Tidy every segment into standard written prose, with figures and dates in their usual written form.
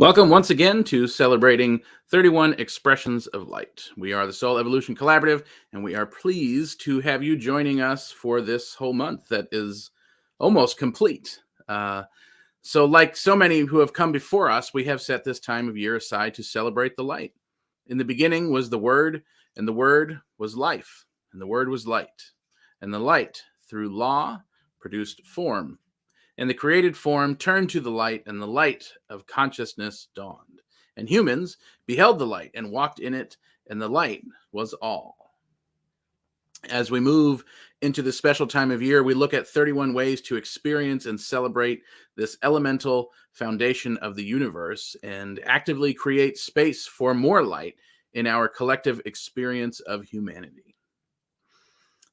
Welcome once again to celebrating 31 expressions of light. We are the Soul Evolution Collaborative, and we are pleased to have you joining us for this whole month that is almost complete. Like so many who have come before us, we have set this time of year aside to celebrate the light. In the beginning was the Word, and the Word was life, and the Word was light. And the light, through law, produced form. And the created form turned to the light, and the light of consciousness dawned. And humans beheld the light and walked in it, and the light was all. As we move into this special time of year, we look at 31 ways to experience and celebrate this elemental foundation of the universe and actively create space for more light in our collective experience of humanity.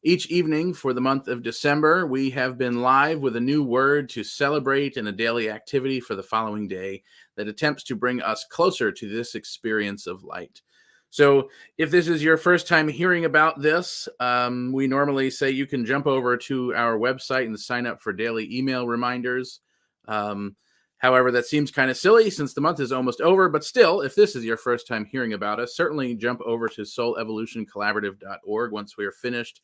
Each evening for the month of December, we have been live with a new word to celebrate and a daily activity for the following day that attempts to bring us closer to this experience of light. So if this is your first time hearing about this, we normally say you can jump over to our website and sign up for daily email reminders. However, that seems kind of silly since the month is almost over, but still, if this is your first time hearing about us, certainly jump over to soulevolutioncollaborative.org once we are finished.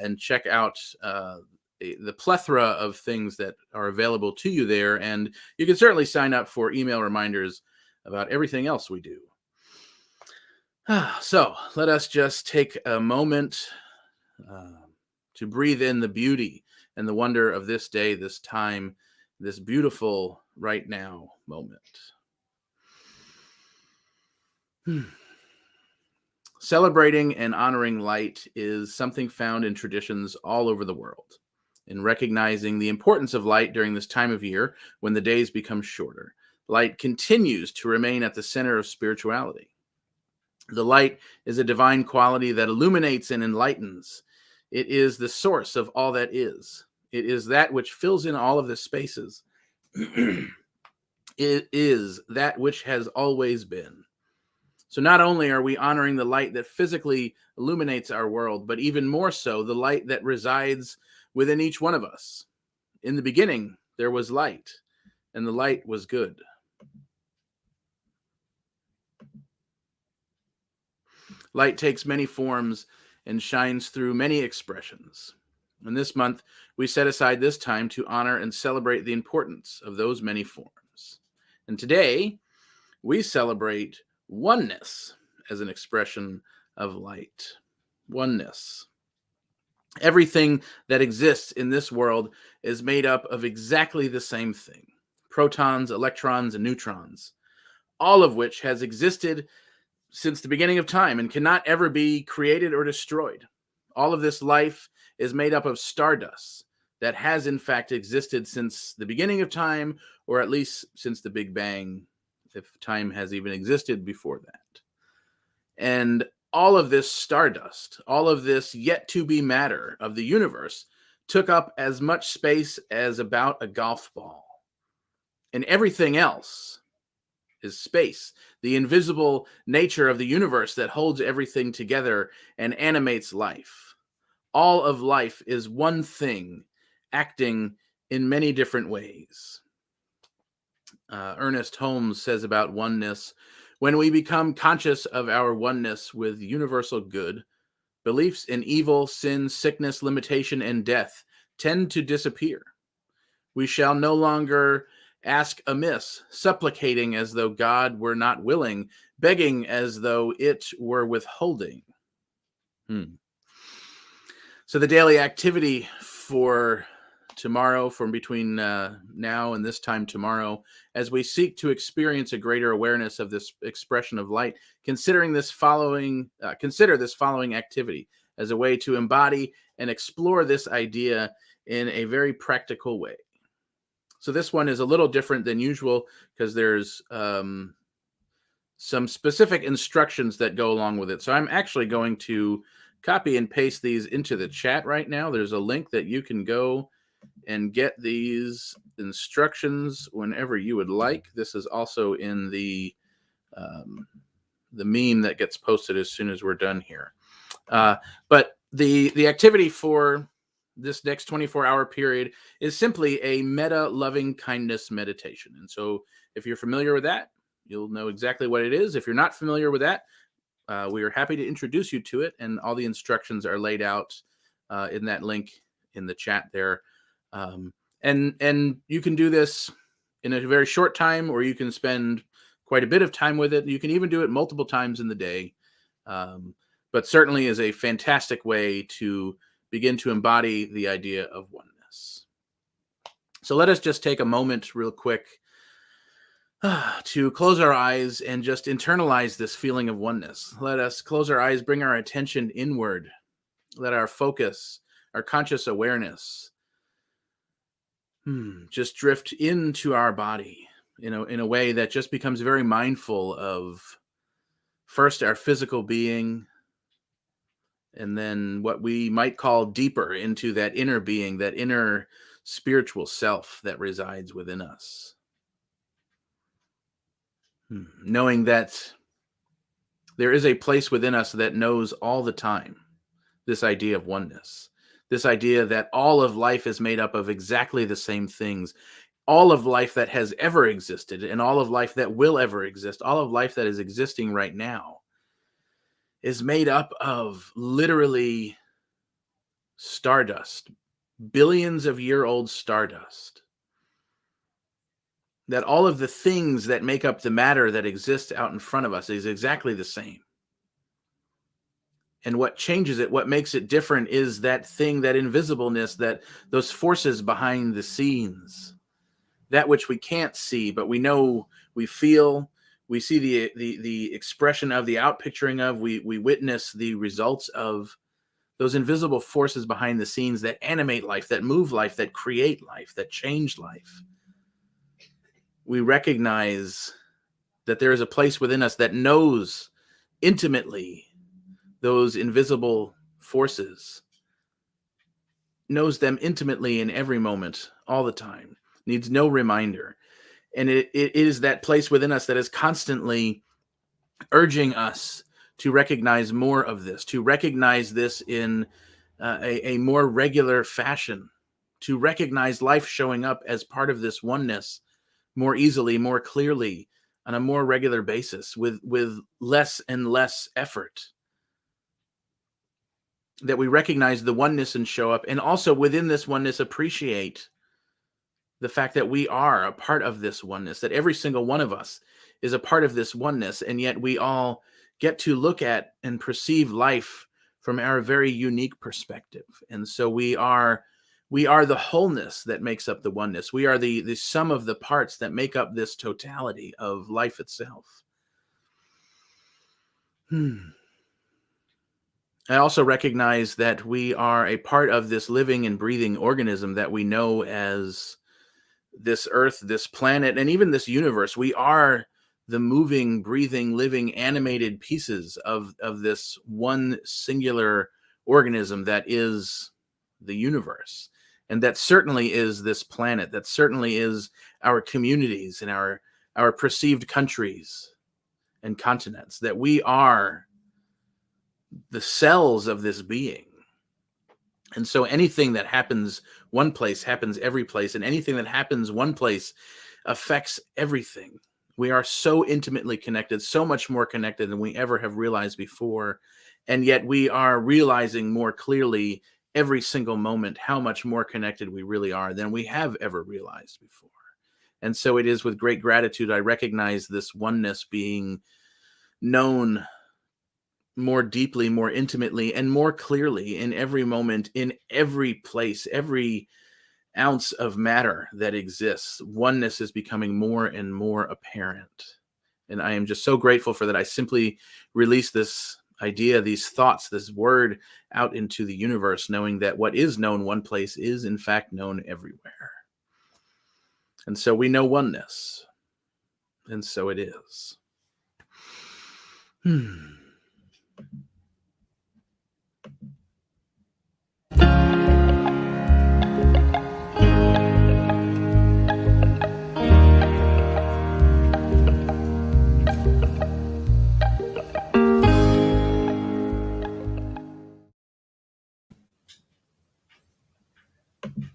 And check out the plethora of things that are available to you there. And you can certainly sign up for email reminders about everything else we do. So let us just take a moment to breathe in the beauty and the wonder of this day, this time, this beautiful right now moment. Celebrating and honoring light is something found in traditions all over the world. In recognizing the importance of light during this time of year, when the days become shorter, light continues to remain at the center of spirituality. The light is a divine quality that illuminates and enlightens. It is the source of all that is. It is that which fills in all of the spaces. It is that which has always been. So not only are we honoring the light that physically illuminates our world, but even more so, the light that resides within each one of us. In the beginning, there was light, and the light was good. Light takes many forms and shines through many expressions. And this month, we set aside this time to honor and celebrate the importance of those many forms. And today, we celebrate oneness as an expression of light. Oneness. Everything that exists in this world is made up of exactly the same thing. Protons, electrons, and neutrons. All of which has existed since the beginning of time and cannot ever be created or destroyed. All of this life is made up of stardust that has in fact existed since the beginning of time, or at least since the Big Bang, if time has even existed before that. And all of this stardust, all of this yet to be matter of the universe took up as much space as about a golf ball. And everything else is space, the invisible nature of the universe that holds everything together and animates life. All of life is one thing acting in many different ways. Ernest Holmes says about oneness, when we become conscious of our oneness with universal good, beliefs in evil, sin, sickness, limitation, and death tend to disappear. We shall no longer ask amiss, supplicating as though God were not willing, begging as though it were withholding. So the daily activity for tomorrow, from between now and this time tomorrow, as we seek to experience a greater awareness of this expression of light, consider this following activity as a way to embody and explore this idea in a very practical way. So this one is a little different than usual because there's some specific instructions that go along with it. So I'm actually going to copy and paste these into the chat right now. There's a link that you can go and get these instructions whenever you would like. This is also in the meme that gets posted as soon as we're done here. But the activity for this next 24-hour period is simply a meta loving kindness meditation. And so if you're familiar with that, you'll know exactly what it is. If you're not familiar with that, we are happy to introduce you to it, and all the instructions are laid out in that link in the chat there. And you can do this in a very short time, or you can spend quite a bit of time with it. You can even do it multiple times in the day, but certainly is a fantastic way to begin to embody the idea of oneness. So let us just take a moment real quick to close our eyes and just internalize this feeling of oneness. Let us close our eyes, bring our attention inward. Let our focus, our conscious awareness, just drift into our body, in a way that just becomes very mindful of first our physical being, and then what we might call deeper into that inner being, that inner spiritual self that resides within us. Knowing that there is a place within us that knows all the time this idea of oneness, this idea that all of life is made up of exactly the same things. All of life that has ever existed, and all of life that will ever exist, all of life that is existing right now, is made up of literally stardust, billions of year old stardust. That all of the things that make up the matter that exists out in front of us is exactly the same. And what changes it, what makes it different, is that thing, that invisibleness, that those forces behind the scenes, that which we can't see, but we know, we feel, we see the expression of, the outpicturing of, we witness the results of those invisible forces behind the scenes that animate life, that move life, that create life, that change life. We recognize that there is a place within us that knows intimately those invisible forces, knows them intimately in every moment, all the time, needs no reminder. And it is that place within us that is constantly urging us to recognize more of this, to recognize this in a more regular fashion, to recognize life showing up as part of this oneness more easily, more clearly, on a more regular basis, with less and less effort. That we recognize the oneness and show up, and also within this oneness appreciate the fact that we are a part of this oneness, that every single one of us is a part of this oneness, and yet we all get to look at and perceive life from our very unique perspective. And so we are the wholeness that makes up the oneness. We are the sum of the parts that make up this totality of life itself. I also recognize that we are a part of this living and breathing organism that we know as this earth, this planet, and even this universe. We are the moving, breathing, living, animated pieces of this one singular organism that is the universe. And that certainly is this planet. That certainly is our communities and our perceived countries and continents. That we are the cells of this being. And so anything that happens one place happens every place, and anything that happens one place affects everything. We are so intimately connected, so much more connected than we ever have realized before. And yet we are realizing more clearly every single moment how much more connected we really are than we have ever realized before. And so it is with great gratitude I recognize this oneness being known more deeply, more intimately, and more clearly in every moment, in every place, every ounce of matter that exists. Oneness is becoming more and more apparent. And I am just so grateful for that. I simply release this idea, these thoughts, this word out into the universe, knowing that what is known one place is in fact known everywhere. And so we know oneness. And so it is.